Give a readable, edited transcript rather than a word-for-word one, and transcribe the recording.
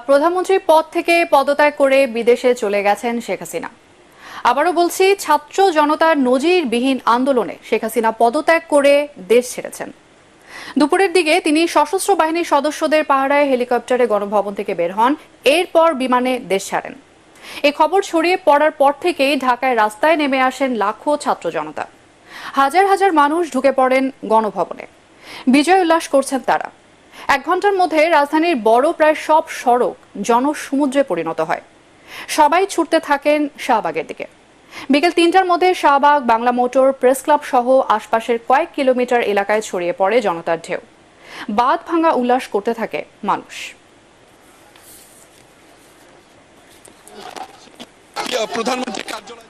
প্রধানমন্ত্রীর পদ থেকে পদত্যাগ করে বিদেশে চলে গেছেন শেখ হাসিনা। আবারও বলছি, ছাত্র জনতার নজিরবিহীন আন্দোলনে শেখ হাসিনা পদত্যাগ করে দেশ ছেড়েছেন। দুপুরের দিকে তিনি সশস্ত্র বাহিনীর সদস্যদের পাহারায় হেলিকপ্টারে গণভবন থেকে বের হন, এরপর বিমানে দেশ ছাড়েন। এই খবর ছড়িয়ে পড়ার পর থেকেই ঢাকায় রাস্তায় নেমে আসেন লাখো ছাত্র জনতা। হাজার হাজার মানুষ ঢুকে পড়েন গণভবনে, বিজয় উল্লাস করছেন তারা। 1 ঘন্টার মধ্যে রাজধানীর বড় প্রায় সব সড়ক জনসমুদ্রে পরিণত হয়। সবাই ছুটতে থাকেন শাহবাগের দিকে। বিকেল 3টার মধ্যে Shahbag, Bangla motor, press club সহ আশপাশের কয়েক কিলোমিটার এলাকায় ছড়িয়ে পড়ে জনতার ঢেউ। বাঁধ ভাঙা উল্লাস করতে থাকে মানুষ। প্রধানমন্ত্রী কার্যালয়